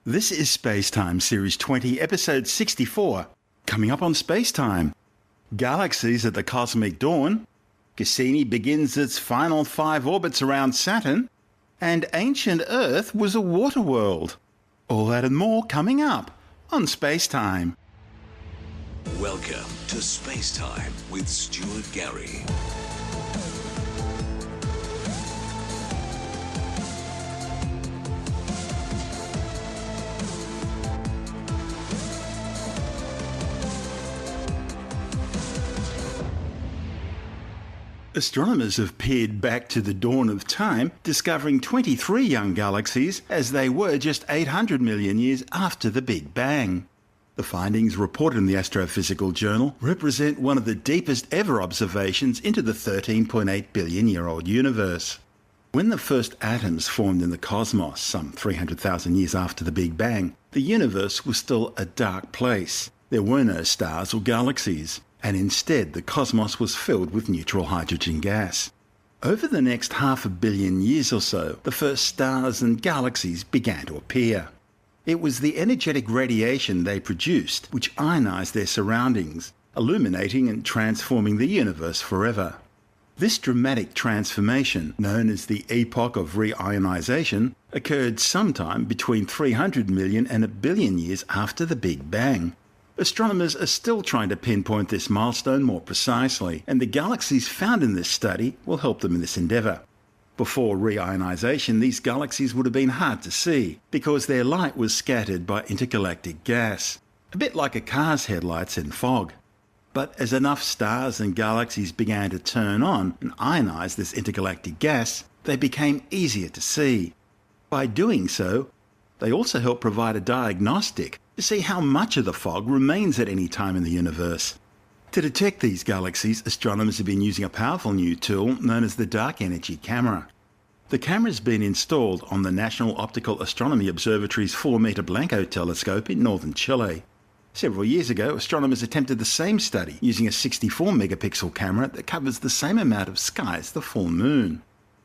This is SpaceTime Series 20, Episode 64. Coming up on SpaceTime: Galaxies at the cosmic dawn, Cassini begins its final 5 orbits around Saturn, and ancient Earth was a water world. All that and more coming up on SpaceTime. Welcome to SpaceTime with Stuart Gary. Astronomers have peered back to the dawn of time, discovering 23 young galaxies as they were just 800 million years after the Big Bang. The findings reported in the Astrophysical Journal represent one of the deepest ever observations into the 13.8 billion-year-old universe. When the first atoms formed in the cosmos, some 300,000 years after the Big Bang, the universe was still a dark place. There were no stars or galaxies, and instead the cosmos was filled with neutral hydrogen gas. Over the next 500 million years or so, the first stars and galaxies began to appear. It was the energetic radiation they produced which ionized their surroundings, illuminating and transforming the universe forever. This dramatic transformation, known as the epoch of reionization, occurred sometime between 300 million and 1 billion years after the Big Bang. Astronomers are still trying to pinpoint this milestone more precisely, and the galaxies found in this study will help them in this endeavour. Before reionization, these galaxies would have been hard to see because their light was scattered by intergalactic gas, a bit like a car's headlights in fog. But as enough stars and galaxies began to turn on and ionize this intergalactic gas, they became easier to see. By doing so, they also help provide a diagnostic to see how much of the fog remains at any time in the universe. To detect these galaxies, astronomers have been using a powerful new tool known as the Dark Energy Camera. The camera has been installed on the National Optical Astronomy Observatory's 4-meter Blanco telescope in northern Chile. Several years ago, astronomers attempted the same study using a 64-megapixel camera that covers the same amount of sky as the full moon.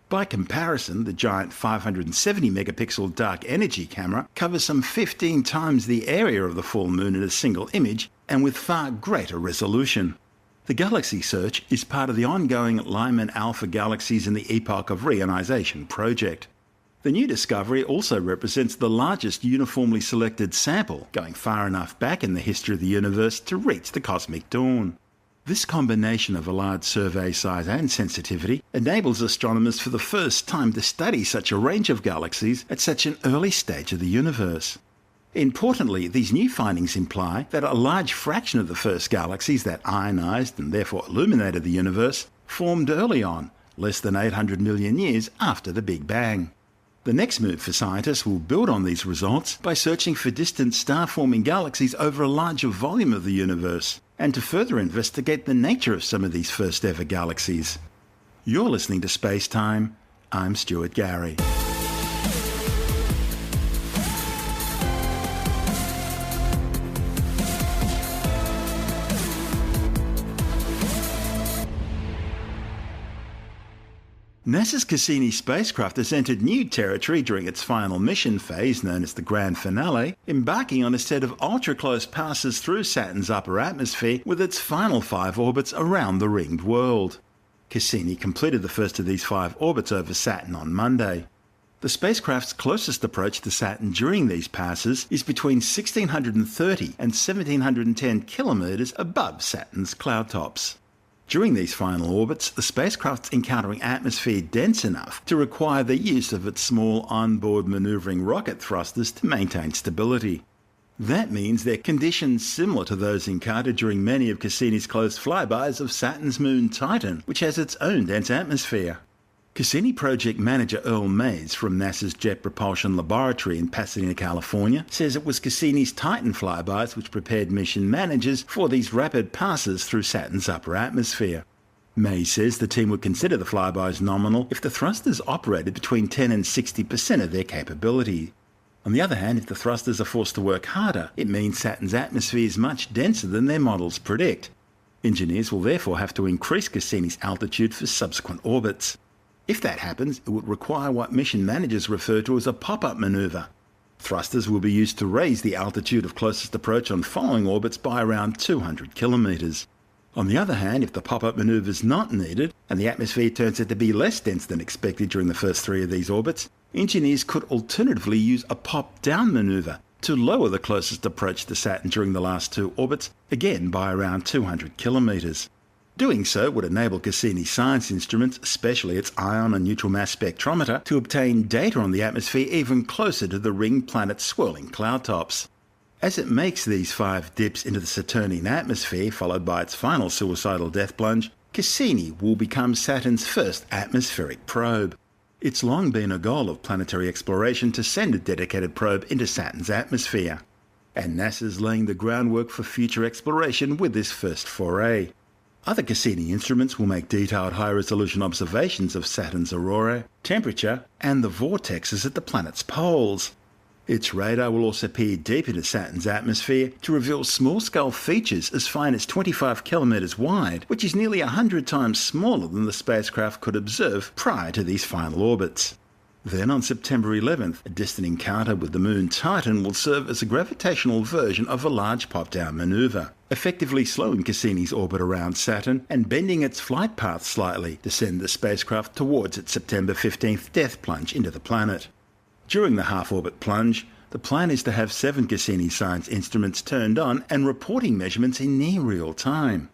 By comparison, the giant 570-megapixel Dark Energy Camera covers some 15 times the area of the full moon in a single image and with far greater resolution. The galaxy search is part of the ongoing Lyman Alpha Galaxies in the Epoch of Reionization project. The new discovery also represents the largest uniformly selected sample going far enough back in the history of the universe to reach the cosmic dawn. This combination of a large survey size and sensitivity enables astronomers for the first time to study such a range of galaxies at such an early stage of the universe. Importantly, these new findings imply that a large fraction of the first galaxies that ionized and therefore illuminated the universe formed early on, less than 800 million years after the Big Bang. The next move for scientists will build on these results by searching for distant star-forming galaxies over a larger volume of the universe, and to further investigate the nature of some of these first-ever galaxies. You're listening to Space Time. I'm Stuart Gary. NASA's Cassini spacecraft has entered new territory during its final mission phase, known as the Grand Finale, embarking on a set of ultra-close passes through Saturn's upper atmosphere with its final 5 orbits around the ringed world. Cassini completed the first of these 5 orbits over Saturn on Monday. The spacecraft's closest approach to Saturn during these passes is between 1,630 and 1,710 kilometres above Saturn's cloud tops. During these final orbits, the spacecraft's encountering atmosphere dense enough to require the use of its small onboard manoeuvring rocket thrusters to maintain stability. That means they're conditions similar to those encountered during many of Cassini's close flybys of Saturn's moon Titan, which has its own dense atmosphere. Cassini project manager Earl Mays from NASA's Jet Propulsion Laboratory in Pasadena, California, says it was Cassini's Titan flybys which prepared mission managers for these rapid passes through Saturn's upper atmosphere. Mays says the team would consider the flybys nominal if the thrusters operated between 10 and 60% of their capability. On the other hand, if the thrusters are forced to work harder, it means Saturn's atmosphere is much denser than their models predict. Engineers will therefore have to increase Cassini's altitude for subsequent orbits. If that happens, it would require what mission managers refer to as a pop-up maneuver. Thrusters will be used to raise the altitude of closest approach on following orbits by around 200 kilometres. On the other hand, if the pop-up manoeuvre is not needed, and the atmosphere turns out to be less dense than expected during the first 3 of these orbits, engineers could alternatively use a pop-down manoeuvre to lower the closest approach to Saturn during the last 2 orbits, again by around 200 kilometres. Doing so would enable Cassini science instruments, especially its ion and neutral mass spectrometer, to obtain data on the atmosphere even closer to the ringed planet's swirling cloud tops. As it makes these 5 dips into the Saturnian atmosphere, followed by its final suicidal death plunge, Cassini will become Saturn's first atmospheric probe. It's long been a goal of planetary exploration to send a dedicated probe into Saturn's atmosphere, and NASA's laying the groundwork for future exploration with this first foray. Other Cassini instruments will make detailed high-resolution observations of Saturn's aurora, temperature, and the vortexes at the planet's poles. Its radar will also peer deep into Saturn's atmosphere to reveal small-scale features as fine as 25 kilometres wide, which is nearly 100 times smaller than the spacecraft could observe prior to these final orbits. Then on September 11th, a distant encounter with the moon Titan will serve as a gravitational version of a large pop-down manoeuvre, effectively slowing Cassini's orbit around Saturn and bending its flight path slightly to send the spacecraft towards its September 15th death plunge into the planet. During the half-orbit plunge, the plan is to have 7 Cassini science instruments turned on and reporting measurements in near real time.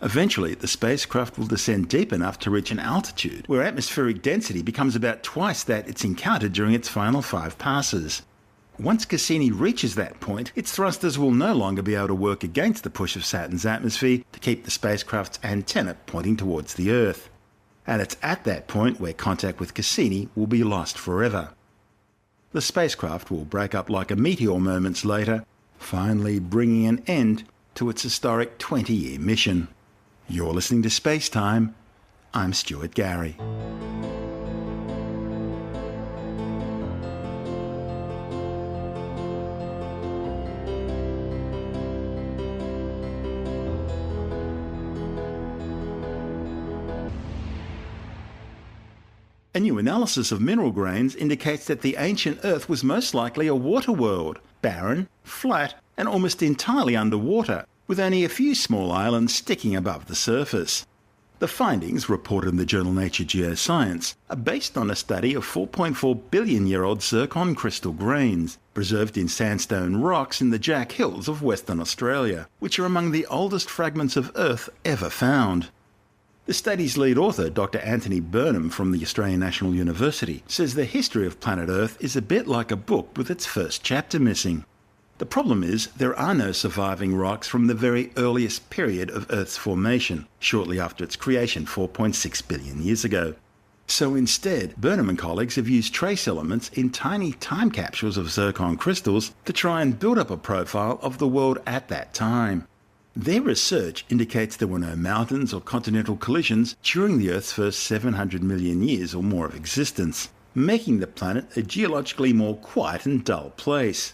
Eventually, the spacecraft will descend deep enough to reach an altitude where atmospheric density becomes about twice that it's encountered during its final 5 passes. Once Cassini reaches that point, its thrusters will no longer be able to work against the push of Saturn's atmosphere to keep the spacecraft's antenna pointing towards the Earth. And it's at that point where contact with Cassini will be lost forever. The spacecraft will break up like a meteor moments later, finally bringing an end to its historic 20-year mission. You're listening to Space Time. I'm Stuart Gary. A new analysis of mineral grains indicates that the ancient Earth was most likely a water world, barren, flat, and almost entirely underwater, with only a few small islands sticking above the surface. The findings, reported in the journal Nature Geoscience, are based on a study of 4.4 billion-year-old zircon crystal grains, preserved in sandstone rocks in the Jack Hills of Western Australia, which are among the oldest fragments of Earth ever found. The study's lead author, Dr. Anthony Burnham from the Australian National University, says the history of planet Earth is a bit like a book with its first chapter missing. The problem is there are no surviving rocks from the very earliest period of Earth's formation, shortly after its creation 4.6 billion years ago. So instead, Burnham and colleagues have used trace elements in tiny time capsules of zircon crystals to try and build up a profile of the world at that time. Their research indicates there were no mountains or continental collisions during the Earth's first 700 million years or more of existence, making the planet a geologically more quiet and dull place.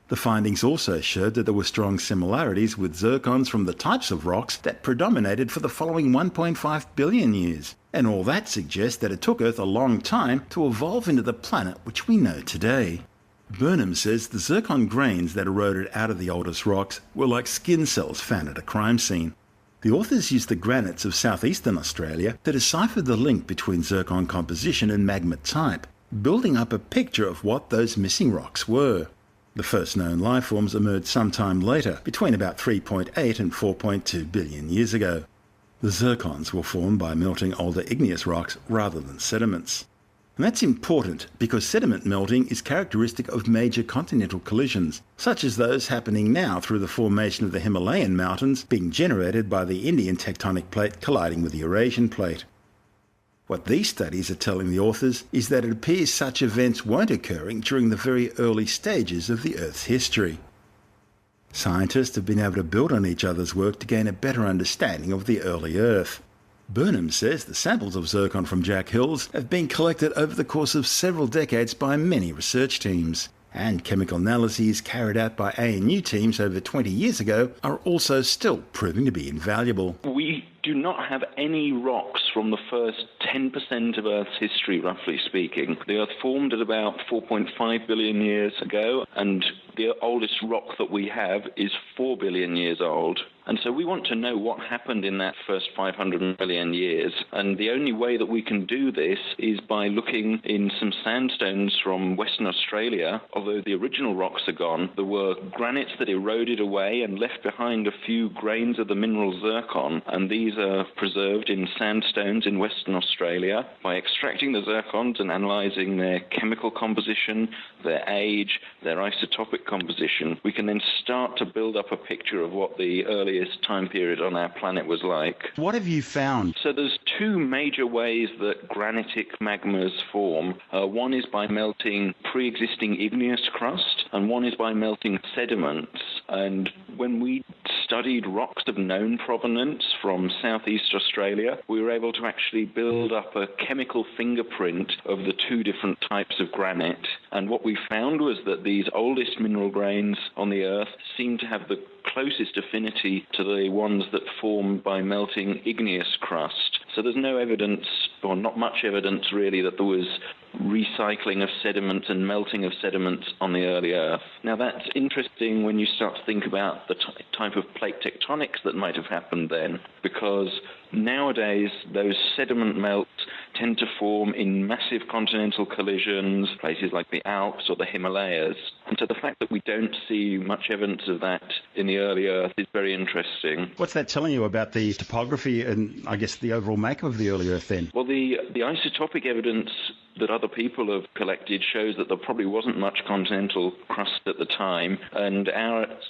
The findings also showed that there were strong similarities with zircons from the types of rocks that predominated for the following 1.5 billion years, and all that suggests that it took Earth a long time to evolve into the planet which we know today. Burnham says the zircon grains that eroded out of the oldest rocks were like skin cells found at a crime scene. The authors used the granites of southeastern Australia to decipher the link between zircon composition and magma type, building up a picture of what those missing rocks were. The first known life forms emerged sometime later, between about 3.8 and 4.2 billion years ago. The zircons were formed by melting older igneous rocks rather than sediments. And that's important because sediment melting is characteristic of major continental collisions, such as those happening now through the formation of the Himalayan mountains being generated by the Indian tectonic plate colliding with the Eurasian plate. What these studies are telling the authors is that it appears such events weren't occurring during the very early stages of the Earth's history. Scientists have been able to build on each other's work to gain a better understanding of the early Earth. Burnham says the samples of zircon from Jack Hills have been collected over the course of several decades by many research teams, And chemical analyses carried out by ANU teams over 20 years ago are also still proving to be invaluable. We do not have any rocks from the first 10% of Earth's history, roughly speaking. The Earth formed at about 4.5 billion years ago, and the oldest rock that we have is 4 billion years old. And so we want to know what happened in that first 500 million years. And the only way that we can do this is by looking in some sandstones from Western Australia. Although the original rocks are gone, there were granites that eroded away and left behind a few grains of the mineral zircon. And these are preserved in sandstones in Western Australia. By extracting the zircons and analysing their chemical composition, their age, their isotopic composition, we can then start to build up a picture of what the earliest time period on our planet was like. What have you found? So there's two major ways that granitic magmas form. One is by melting pre-existing igneous crust, and one is by melting sediments. And when we studied rocks of known provenance from southeast Australia, we were able to actually build up a chemical fingerprint of the two different types of granite. And what we found was that these oldest mineral grains on the Earth seem to have the closest affinity to the ones that form by melting igneous crust. So there's no evidence, or not much evidence really, that there was recycling of sediments and melting of sediments on the early Earth. Now that's interesting when you start to think about the type of plate tectonics that might have happened then, because nowadays those sediment melts tend to form in massive continental collisions, places like the Alps or the Himalayas. And so the fact that we don't see much evidence of that in the early Earth is very interesting. What's that telling you about the topography and, I guess, the overall makeup of the early Earth then? Well, the isotopic evidence that other people have collected shows that there probably wasn't much continental crust at the time, and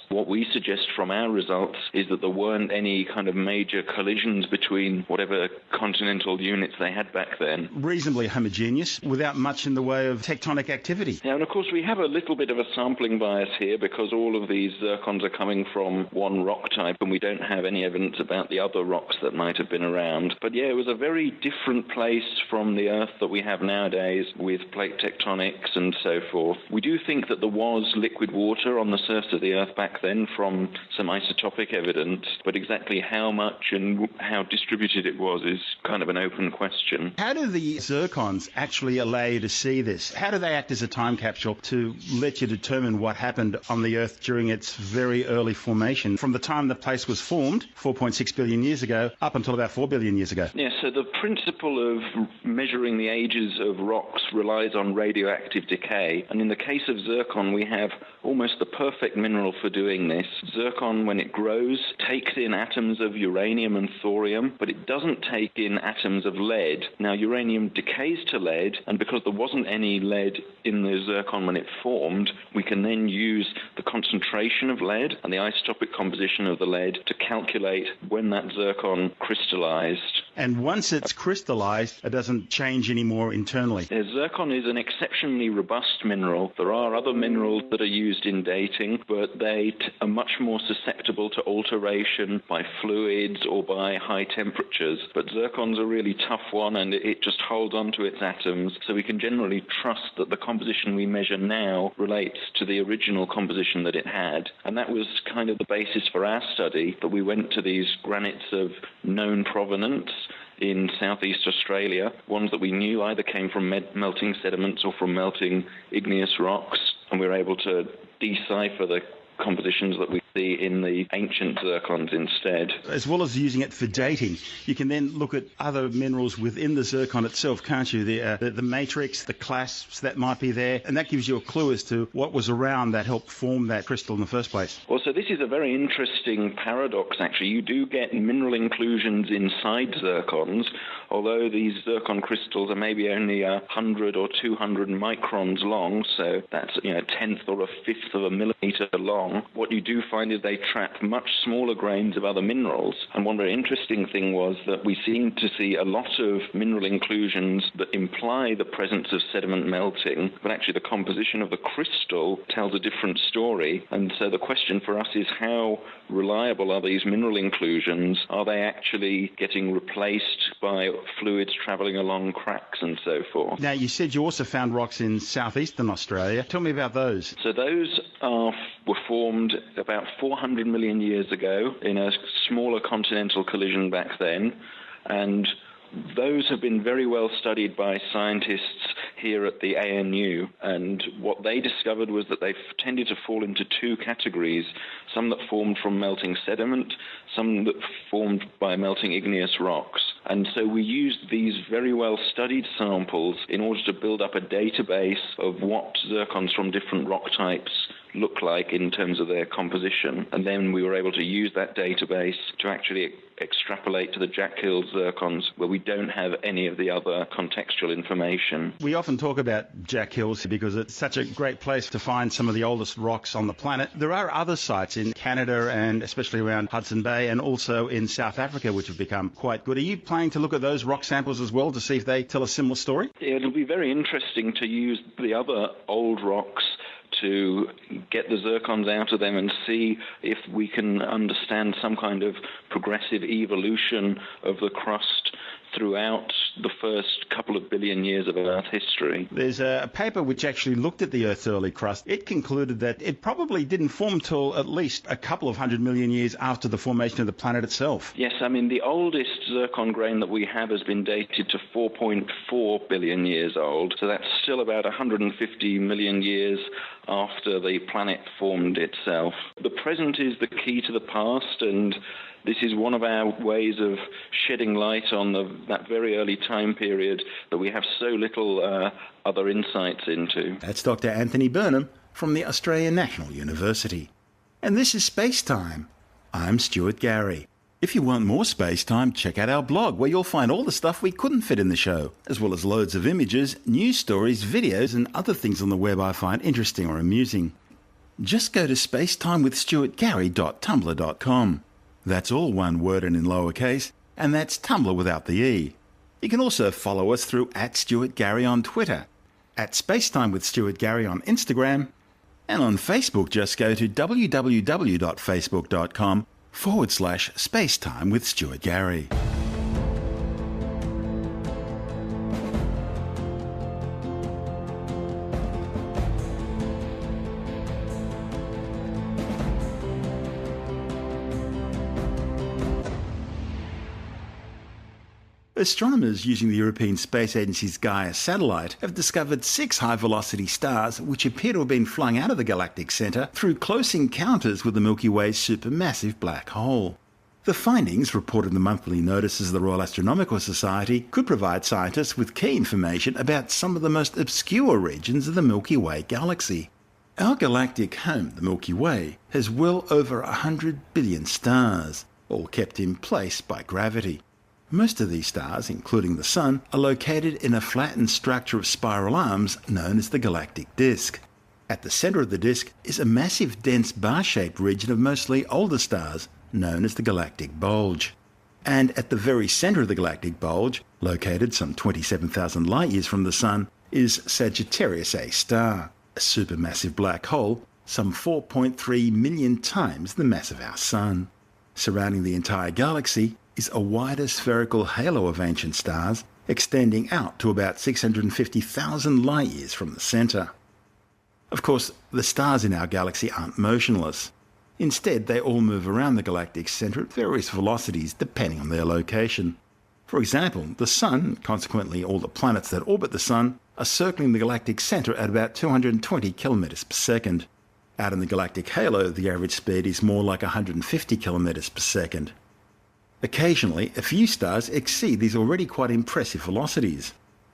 what we suggest from our results is that there weren't any kind of major collisions between whatever continental units they had back then. Reasonably homogeneous, without much in the way of tectonic activity. Yeah, and of course we have a little bit of a sampling bias here because all of these zircons are coming from one rock type and we don't have any evidence about the other rocks that might have been around. But yeah, it was a very different place from the Earth that we have nowadays with plate tectonics and so forth. We do think that there was liquid water on the surface of the Earth back then from some isotopic evidence, but exactly how much and how distributed it was is kind of an open question. How do the zircons actually allow you to see this? How do they act as a time capsule to let you determine what happened on the Earth during its very early formation, from the time the place was formed, 4.6 billion years ago, up until about 4 billion years ago? Yeah, so the principle of measuring the ages of rocks relies on radioactive decay. And in the case of zircon, we have almost the perfect mineral for doing this. Zircon, when it grows, takes in atoms of uranium and thorium, but it doesn't take in atoms of lead. Now, uranium decays to lead, and because there wasn't any lead in the zircon when it formed, we can then use the concentration of lead and the isotopic composition of the lead to calculate when that zircon crystallized. And once it's crystallized, it doesn't change anymore internally. Zircon is an exceptionally robust mineral. There are other minerals that are used in dating, but they are much more susceptible to alteration by fluids or by high temperatures. But zircon's a really tough one, and it just holds on to its atoms. So we can generally trust that the composition we measure now relates to the original composition that it had. And that was kind of the basis for our study, that we went to these granites of known provenance in southeast Australia, ones that we knew either came from melting sediments or from melting igneous rocks, and we were able to decipher the compositions that we see in the ancient zircons instead. As well as using it for dating, you can then look at other minerals within the zircon itself, can't you? The matrix, the clasps that might be there, and that gives you a clue as to what was around that helped form that crystal in the first place. Well, so this is a very interesting paradox, actually. You do get mineral inclusions inside zircons, although these zircon crystals are maybe only 100 or 200 microns long, so that's a tenth or a fifth of a millimeter long, what you do find is they trap much smaller grains of other minerals. And one very interesting thing was that we seem to see a lot of mineral inclusions that imply the presence of sediment melting, but actually the composition of the crystal tells a different story. And so the question for us is, how reliable are these mineral inclusions? Are they actually getting replaced by fluids travelling along cracks and so forth? Now, you said you also found rocks in southeastern Australia. Tell me about those. So those were formed about 400 million years ago in a smaller continental collision back then, and those have been very well studied by scientists here at the ANU, and what they discovered was that they tended to fall into two categories, some that formed from melting sediment, some that formed by melting igneous rocks. And so we used these very well-studied samples in order to build up a database of what zircons from different rock types look like in terms of their composition. And then we were able to use that database to actually extrapolate to the Jack Hill zircons, where we don't have any of the other contextual information. We often talk about Jack Hills because it's such a great place to find some of the oldest rocks on the planet. There are other sites in Canada and especially around Hudson Bay and also in South Africa which have become quite good. Are you planning to look at those rock samples as well to see if they tell a similar story? It'll be very interesting to use the other old rocks to get the zircons out of them and see if we can understand some kind of progressive evolution of the crust throughout the first couple of billion years of Earth history. There's a paper which actually looked at the Earth's early crust. It concluded that it probably didn't form till at least a couple of 100 million years after the formation of the planet itself. Yes, I mean, the oldest zircon grain that we have has been dated to 4.4 billion years old, so that's still about 150 million years after the planet formed itself. The present is the key to the past, and this is one of our ways of shedding light on that very early time period that we have so little other insights into. That's Dr. Anthony Burnham from the Australian National University. And this is SpaceTime. I'm Stuart Gary. If you want more SpaceTime, check out our blog where you'll find all the stuff we couldn't fit in the show, as well as loads of images, news stories, videos and other things on the web I find interesting or amusing. Just go to spacetimewithstuartgary.tumblr.com. That's all one word and in lowercase, and that's Tumblr without the E. You can also follow us through @StuartGary on Twitter, @SpaceTimeWithStuartGary on Instagram, and on Facebook just go to www.facebook.com/Spacetime with Stuart Gary. Astronomers using the European Space Agency's Gaia satellite have discovered 6 high-velocity stars which appear to have been flung out of the galactic centre through close encounters with the Milky Way's supermassive black hole. The findings, reported in the monthly notices of the Royal Astronomical Society, could provide scientists with key information about some of the most obscure regions of the Milky Way galaxy. Our galactic home, the Milky Way, has well over 100 billion stars, all kept in place by gravity. Most of these stars, including the Sun, are located in a flattened structure of spiral arms known as the galactic disk. At the centre of the disk is a massive dense bar-shaped region of mostly older stars known as the galactic bulge. And at the very centre of the galactic bulge, located some 27,000 light-years from the Sun, is Sagittarius A star, a supermassive black hole some 4.3 million times the mass of our Sun. Surrounding the entire galaxy is a wider spherical halo of ancient stars extending out to about 650,000 light-years from the centre. Of course, the stars in our galaxy aren't motionless. Instead, they all move around the galactic centre at various velocities depending on their location. For example, the Sun, and consequently all the planets that orbit the Sun, are circling the galactic centre at about 220 kilometres per second. Out in the galactic halo, the average speed is more like 150 kilometres per second. Occasionally, a few stars exceed these already quite impressive velocities.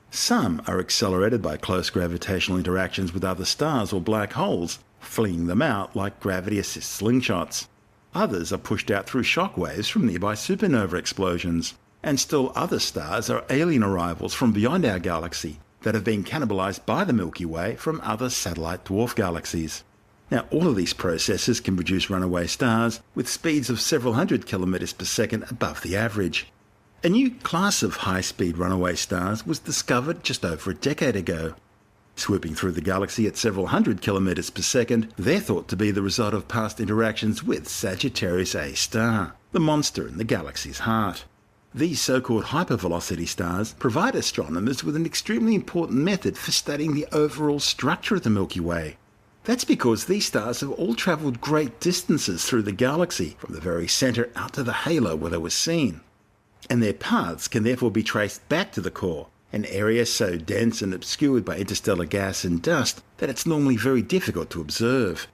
Some are accelerated by close gravitational interactions with other stars or black holes, flinging them out like gravity-assist slingshots. Others are pushed out through shock waves from nearby supernova explosions. And still other stars are alien arrivals from beyond our galaxy that have been cannibalized by the Milky Way from other satellite dwarf galaxies. Now, all of these processes can produce runaway stars with speeds of several hundred kilometres per second above the average. A new class of high-speed runaway stars was discovered just over a decade ago. Swooping through the galaxy at several hundred kilometres per second, they're thought to be the result of past interactions with Sagittarius A star, the monster in the galaxy's heart. These so-called hypervelocity stars provide astronomers with an extremely important method for studying the overall structure of the Milky Way. That's because these stars have all travelled great distances through the galaxy, from the very centre out to the halo where they were seen. And their paths can therefore be traced back to the core, an area so dense and obscured by interstellar gas and dust that it's normally very difficult to observe.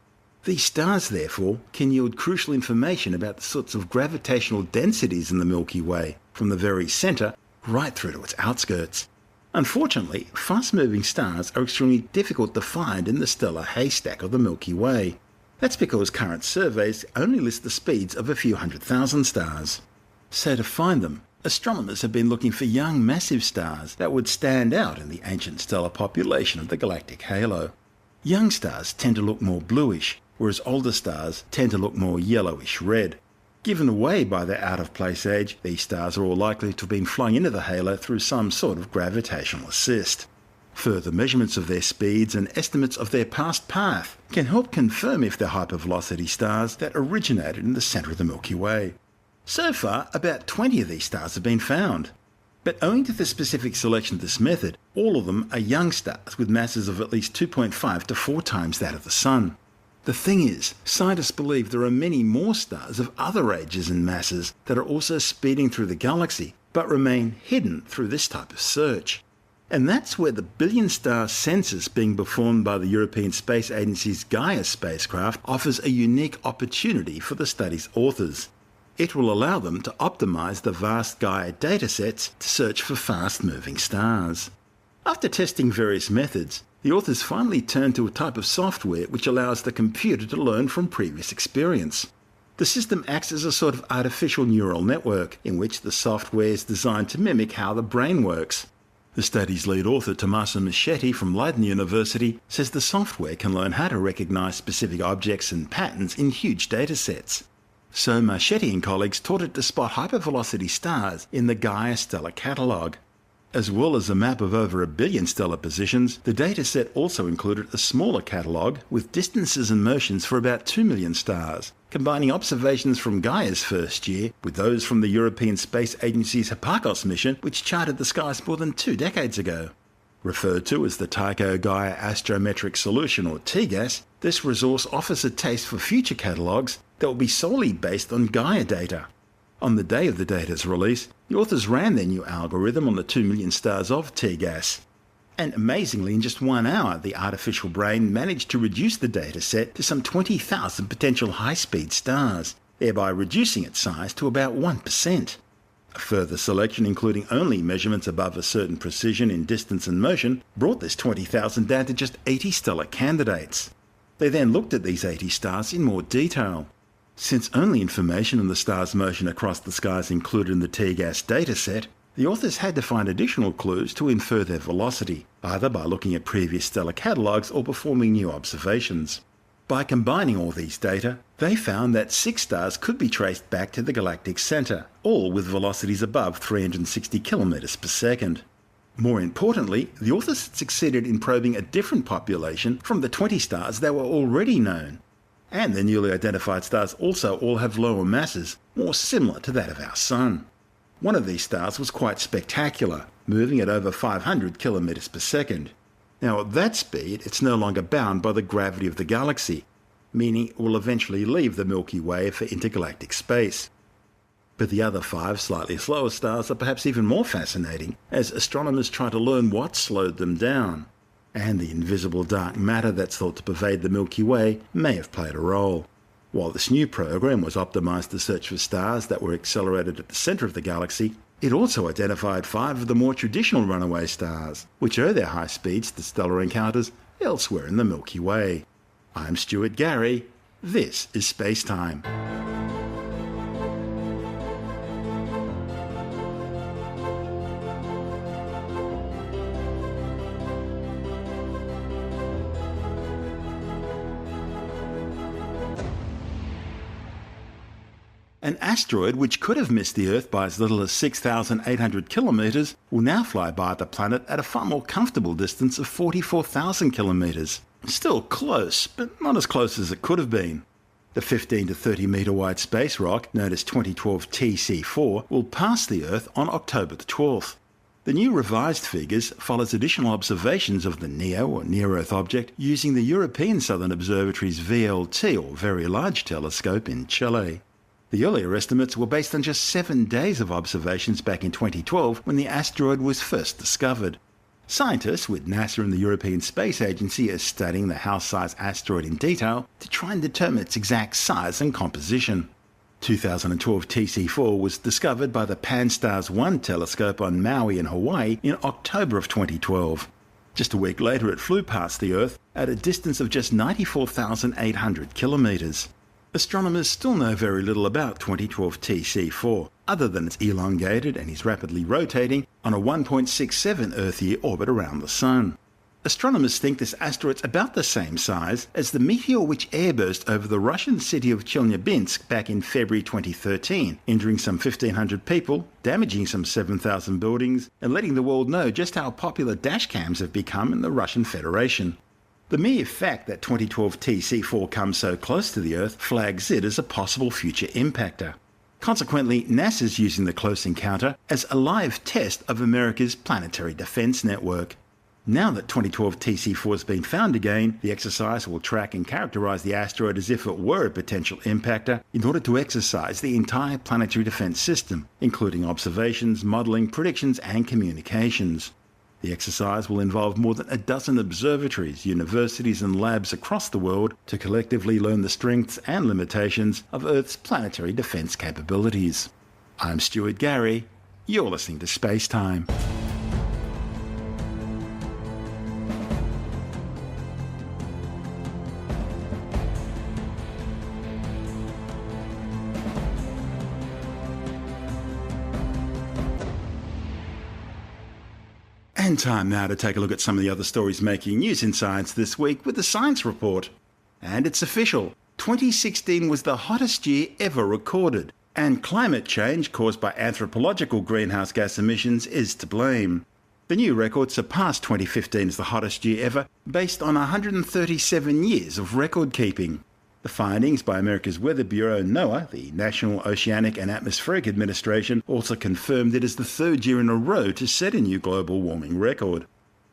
These stars, therefore, can yield crucial information about the sorts of gravitational densities in the Milky Way, from the very centre right through to its outskirts. Unfortunately, fast-moving stars are extremely difficult to find in the stellar haystack of the Milky Way. That's because current surveys only list the speeds of a few 100,000 stars. So to find them, astronomers have been looking for young massive stars that would stand out in the ancient stellar population of the galactic halo. Young stars tend to look more bluish, whereas older stars tend to look more yellowish red. Given away by their out-of-place age, these stars are all likely to have been flung into the halo through some sort of gravitational assist. Further measurements of their speeds and estimates of their past path can help confirm if they're hypervelocity stars that originated in the centre of the Milky Way. So far, about 20 of these stars have been found. But owing to the specific selection of this method, all of them are young stars with masses of at least 2.5 to 4 times that of the Sun. The thing is, scientists believe there are many more stars of other ages and masses that are also speeding through the galaxy, but remain hidden through this type of search. And that's where the billion-star census being performed by the European Space Agency's Gaia spacecraft offers a unique opportunity for the study's authors. It will allow them to optimise the vast Gaia datasets to search for fast-moving stars. After testing various methods, the authors finally turned to a type of software which allows the computer to learn from previous experience. The system acts as a sort of artificial neural network, in which the software is designed to mimic how the brain works. The study's lead author, Tommaso Moschetti from Leiden University, says the software can learn how to recognise specific objects and patterns in huge datasets. So Moschetti and colleagues taught it to spot hypervelocity stars in the Gaia stellar catalogue. As well as a map of over 1 billion stellar positions, the dataset also included a smaller catalogue with distances and motions for about 2 million stars, combining observations from Gaia's first year with those from the European Space Agency's Hipparcos mission, which charted the skies more than 2 decades ago. Referred to as the Tycho Gaia Astrometric Solution, or TGAS, this resource offers a taste for future catalogues that will be solely based on Gaia data. On the day of the data's release, the authors ran their new algorithm on the 2 million stars of TGAS. And amazingly, in just 1 hour, the artificial brain managed to reduce the dataset to some 20,000 potential high-speed stars, thereby reducing its size to about 1%. A further selection, including only measurements above a certain precision in distance and motion, brought this 20,000 down to just 80 stellar candidates. They then looked at these 80 stars in more detail. Since only information on the star's motion across the sky is included in the TGAS dataset, the authors had to find additional clues to infer their velocity, either by looking at previous stellar catalogues or performing new observations. By combining all these data, they found that 6 stars could be traced back to the galactic centre, all with velocities above 360 kilometres per second. More importantly, the authors had succeeded in probing a different population from the 20 stars that were already known. And the newly identified stars also all have lower masses, more similar to that of our Sun. One of these stars was quite spectacular, moving at over 500 kilometres per second. Now at that speed, it's no longer bound by the gravity of the galaxy, meaning it will eventually leave the Milky Way for intergalactic space. But the other 5 slightly slower stars are perhaps even more fascinating, as astronomers try to learn what slowed them down. And the invisible dark matter that's thought to pervade the Milky Way may have played a role. While this new program was optimised to search for stars that were accelerated at the centre of the galaxy, it also identified 5 of the more traditional runaway stars, which owe their high speeds to stellar encounters elsewhere in the Milky Way. I'm Stuart Gary. This is SpaceTime. An asteroid which could have missed the Earth by as little as 6,800 kilometres will now fly by the planet at a far more comfortable distance of 44,000 kilometres. Still close, but not as close as it could have been. The 15 to 30 metre wide space rock, known as 2012 TC4, will pass the Earth on October the 12th. The new revised figures follows additional observations of the NEO, or near-Earth object, using the European Southern Observatory's VLT, or Very Large Telescope, in Chile. The earlier estimates were based on just 7 days of observations back in 2012 when the asteroid was first discovered. Scientists with NASA and the European Space Agency are studying the house-sized asteroid in detail to try and determine its exact size and composition. 2012 TC4 was discovered by the Pan-STARRS 1 telescope on Maui in Hawaii in October of 2012. Just a week later it flew past the Earth at a distance of just 94,800 kilometres. Astronomers still know very little about 2012 TC4, other than it's elongated and is rapidly rotating on a 1.67 Earth-year orbit around the Sun. Astronomers think this asteroid's about the same size as the meteor which airburst over the Russian city of Chelyabinsk back in February 2013, injuring some 1,500 people, damaging some 7,000 buildings, and letting the world know just how popular dashcams have become in the Russian Federation. The mere fact that 2012 TC4 comes so close to the Earth flags it as a possible future impactor. Consequently, NASA's using the close encounter as a live test of America's planetary defense network. Now that 2012 TC4 has been found again, the exercise will track and characterize the asteroid as if it were a potential impactor in order to exercise the entire planetary defense system, including observations, modeling, predictions, and communications. The exercise will involve more than a dozen observatories, universities and labs across the world to collectively learn the strengths and limitations of Earth's planetary defense capabilities. I'm Stuart Gary. You're listening to SpaceTime. And time now to take a look at some of the other stories making news in science this week with the Science Report. And it's official. 2016 was the hottest year ever recorded, and climate change caused by anthropological greenhouse gas emissions is to blame. The new record surpassed 2015 as the hottest year ever, based on 137 years of record keeping. The findings by America's Weather Bureau, NOAA, the National Oceanic and Atmospheric Administration, also confirmed it is the third year in a row to set a new global warming record.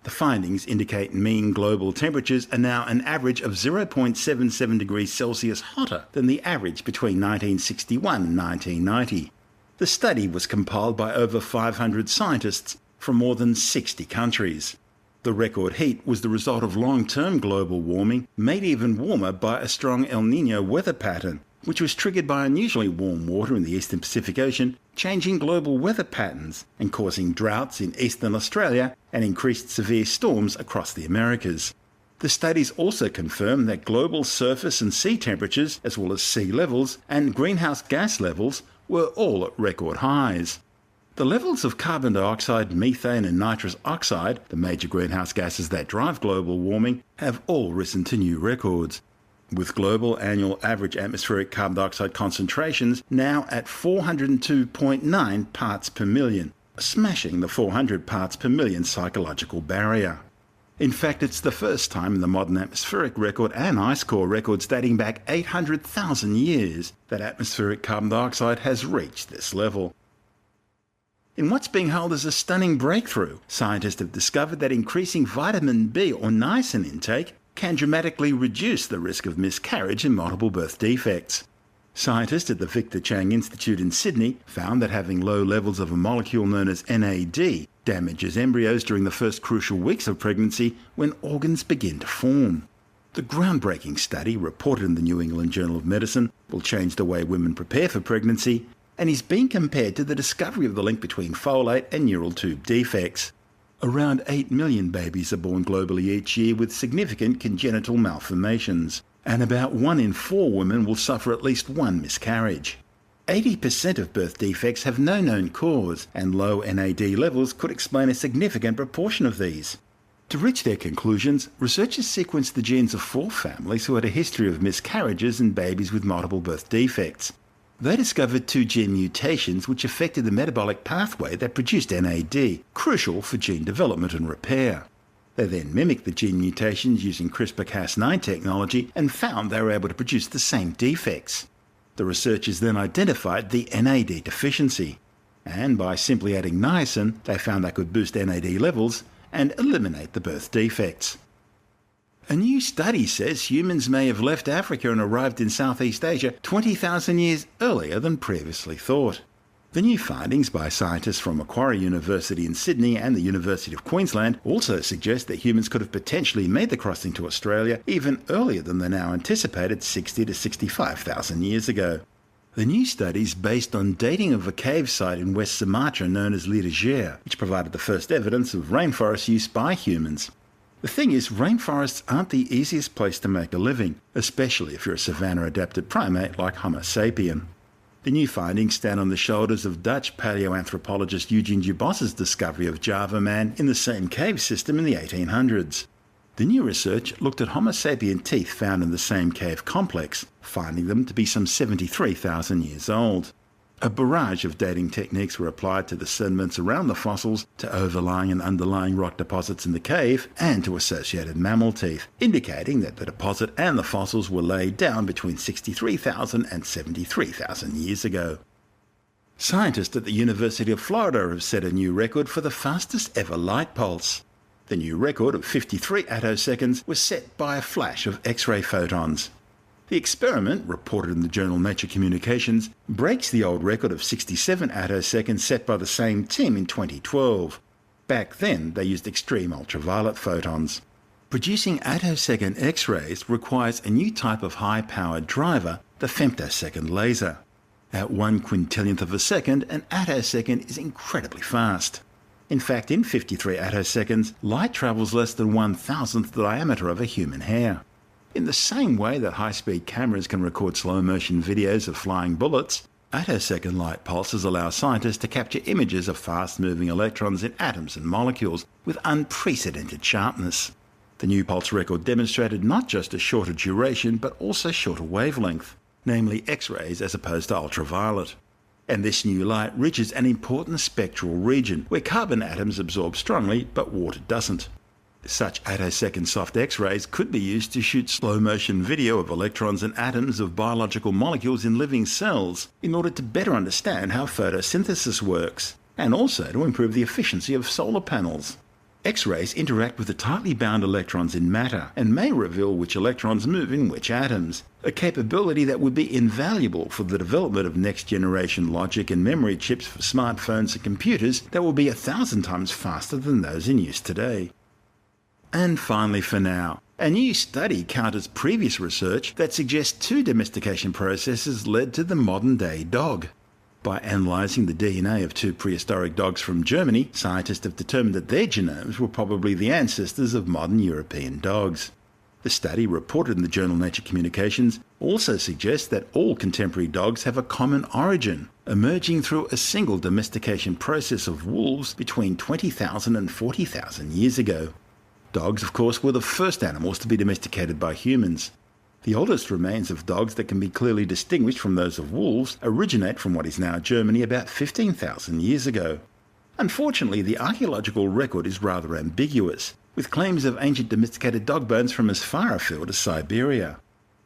The findings indicate mean global temperatures are now an average of 0.77 degrees Celsius hotter than the average between 1961 and 1990. The study was compiled by over 500 scientists from more than 60 countries. The record heat was the result of long-term global warming, made even warmer by a strong El Niño weather pattern, which was triggered by unusually warm water in the eastern Pacific Ocean, changing global weather patterns and causing droughts in eastern Australia and increased severe storms across the Americas. The studies also confirm that global surface and sea temperatures, as well as sea levels and greenhouse gas levels, were all at record highs. The levels of carbon dioxide, methane and nitrous oxide, the major greenhouse gases that drive global warming, have all risen to new records, with global annual average atmospheric carbon dioxide concentrations now at 402.9 parts per million, smashing the 400 parts per million psychological barrier. In fact, it's the first time in the modern atmospheric record and ice core records dating back 800,000 years that atmospheric carbon dioxide has reached this level. In what's being hailed as a stunning breakthrough, scientists have discovered that increasing vitamin B or niacin intake can dramatically reduce the risk of miscarriage and multiple birth defects. Scientists at the Victor Chang Institute in Sydney found that having low levels of a molecule known as NAD damages embryos during the first crucial weeks of pregnancy when organs begin to form. The groundbreaking study, reported in the New England Journal of Medicine, will change the way women prepare for pregnancy, and is being compared to the discovery of the link between folate and neural tube defects. Around 8 million babies are born globally each year with significant congenital malformations, and about 1 in 4 women will suffer at least one miscarriage. 80% of birth defects have no known cause, and low NAD levels could explain a significant proportion of these. To reach their conclusions, researchers sequenced the genes of 4 families who had a history of miscarriages and babies with multiple birth defects. They discovered two gene mutations which affected the metabolic pathway that produced NAD, crucial for gene development and repair. They then mimicked the gene mutations using CRISPR-Cas9 technology and found they were able to produce the same defects. The researchers then identified the NAD deficiency, and by simply adding niacin, they found they could boost NAD levels and eliminate the birth defects. A new study says humans may have left Africa and arrived in Southeast Asia 20,000 years earlier than previously thought. The new findings by scientists from Macquarie University in Sydney and the University of Queensland also suggest that humans could have potentially made the crossing to Australia even earlier than the now anticipated 60 to 65,000 years ago. The new study is based on dating of a cave site in West Sumatra known as Lidager, which provided the first evidence of rainforest use by humans. The thing is, rainforests aren't the easiest place to make a living, especially if you're a savanna-adapted primate like Homo sapien. The new findings stand on the shoulders of Dutch paleoanthropologist Eugene Dubos's discovery of Java man in the same cave system in the 1800s. The new research looked at Homo sapien teeth found in the same cave complex, finding them to be some 73,000 years old. A barrage of dating techniques were applied to the sediments around the fossils, to overlying and underlying rock deposits in the cave, and to associated mammal teeth, indicating that the deposit and the fossils were laid down between 63,000 and 73,000 years ago. Scientists at the University of Florida have set a new record for the fastest ever light pulse. The new record of 53 attoseconds was set by a flash of X-ray photons. The experiment, reported in the journal Nature Communications, breaks the old record of 67 attoseconds set by the same team in 2012. Back then, they used extreme ultraviolet photons. Producing attosecond X-rays requires a new type of high-powered driver, the femtosecond laser. At 1/quintillionth of a second, an attosecond is incredibly fast. In fact, in 53 attoseconds, light travels less than 1,000th the diameter of a human hair. In the same way that high-speed cameras can record slow-motion videos of flying bullets, attosecond light pulses allow scientists to capture images of fast-moving electrons in atoms and molecules with unprecedented sharpness. The new pulse record demonstrated not just a shorter duration, but also shorter wavelength, namely X-rays as opposed to ultraviolet. And this new light reaches an important spectral region where carbon atoms absorb strongly, but water doesn't. Such attosecond soft X-rays could be used to shoot slow-motion video of electrons and atoms of biological molecules in living cells in order to better understand how photosynthesis works, and also to improve the efficiency of solar panels. X-rays interact with the tightly bound electrons in matter and may reveal which electrons move in which atoms, a capability that would be invaluable for the development of next-generation logic and memory chips for smartphones and computers that will be 1,000 times faster than those in use today. And finally for now, a new study counters previous research that suggests two domestication processes led to the modern-day dog. By analysing the DNA of two prehistoric dogs from Germany, scientists have determined that their genomes were probably the ancestors of modern European dogs. The study, reported in the journal Nature Communications, also suggests that all contemporary dogs have a common origin, emerging through a single domestication process of wolves between 20,000 and 40,000 years ago. Dogs, of course, were the first animals to be domesticated by humans. The oldest remains of dogs that can be clearly distinguished from those of wolves originate from what is now Germany about 15,000 years ago. Unfortunately, the archaeological record is rather ambiguous, with claims of ancient domesticated dog bones from as far afield as Siberia.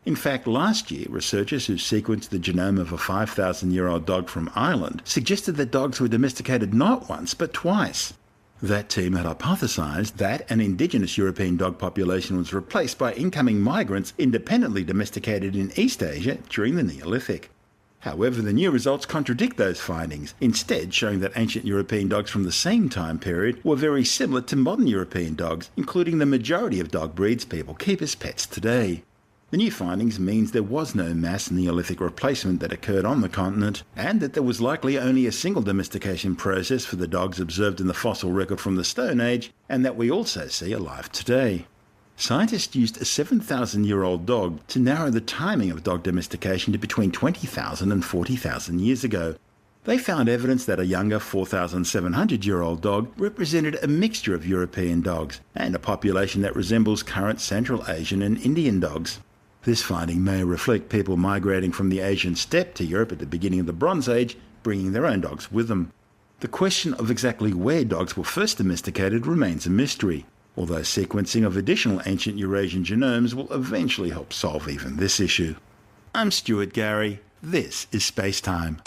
In fact, last year, researchers who sequenced the genome of a 5,000-year-old dog from Ireland suggested that dogs were domesticated not once but twice. That team had hypothesized that an indigenous European dog population was replaced by incoming migrants independently domesticated in East Asia during the Neolithic. However, the new results contradict those findings, instead showing that ancient European dogs from the same time period were very similar to modern European dogs, including the majority of dog breeds people keep as pets today. The new findings means there was no mass Neolithic replacement that occurred on the continent, and that there was likely only a single domestication process for the dogs observed in the fossil record from the Stone Age, and that we also see alive today. Scientists used a 7,000-year-old dog to narrow the timing of dog domestication to between 20,000 and 40,000 years ago. They found evidence that a younger 4,700-year-old dog represented a mixture of European dogs and a population that resembles current Central Asian and Indian dogs. This finding may reflect people migrating from the Asian steppe to Europe at the beginning of the Bronze Age, bringing their own dogs with them. The question of exactly where dogs were first domesticated remains a mystery, although sequencing of additional ancient Eurasian genomes will eventually help solve even this issue. I'm Stuart Gary. This is SpaceTime.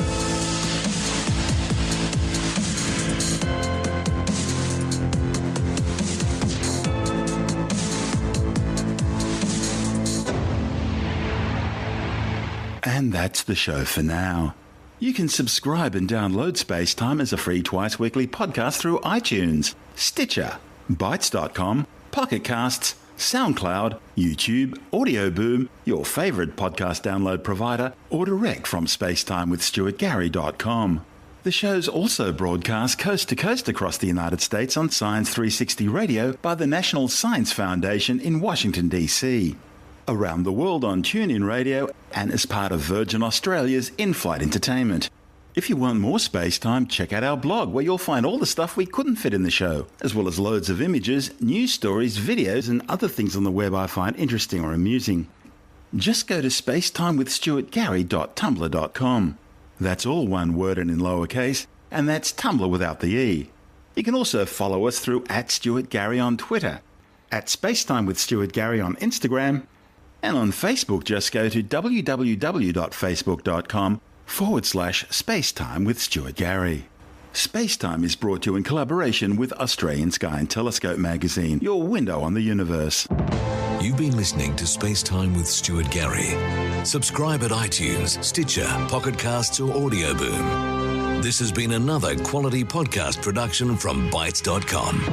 And that's the show for now. You can subscribe and download SpaceTime as a free twice-weekly podcast through iTunes, Stitcher, Bytes.com, Pocket Casts, SoundCloud, YouTube, Audio Boom, your favourite podcast download provider, or direct from spacetimewithstuartgary.com. The show's also broadcast coast to coast across the United States on Science 360 Radio by the National Science Foundation in Washington, D.C., around the world on TuneIn Radio, and as part of Virgin Australia's in-flight entertainment. If you want more SpaceTime, check out our blog where you'll find all the stuff we couldn't fit in the show, as well as loads of images, news stories, videos, and other things on the web I find interesting or amusing. Just go to spacetimewithstuartgary.tumblr.com. That's all one word and in lowercase, and that's Tumblr without the E. You can also follow us through @StuartGary on Twitter, @SpaceTimeWithStuartGary on Instagram, and on Facebook just go to www.facebook.com/Spacetime with Stuart Gary. SpaceTime is brought to you in collaboration with Australian Sky and Telescope magazine, your window on the universe. You've been listening to SpaceTime with Stuart Gary. Subscribe at iTunes, Stitcher, Pocket Casts, or Audio Boom. This has been another quality podcast production from Bytes.com.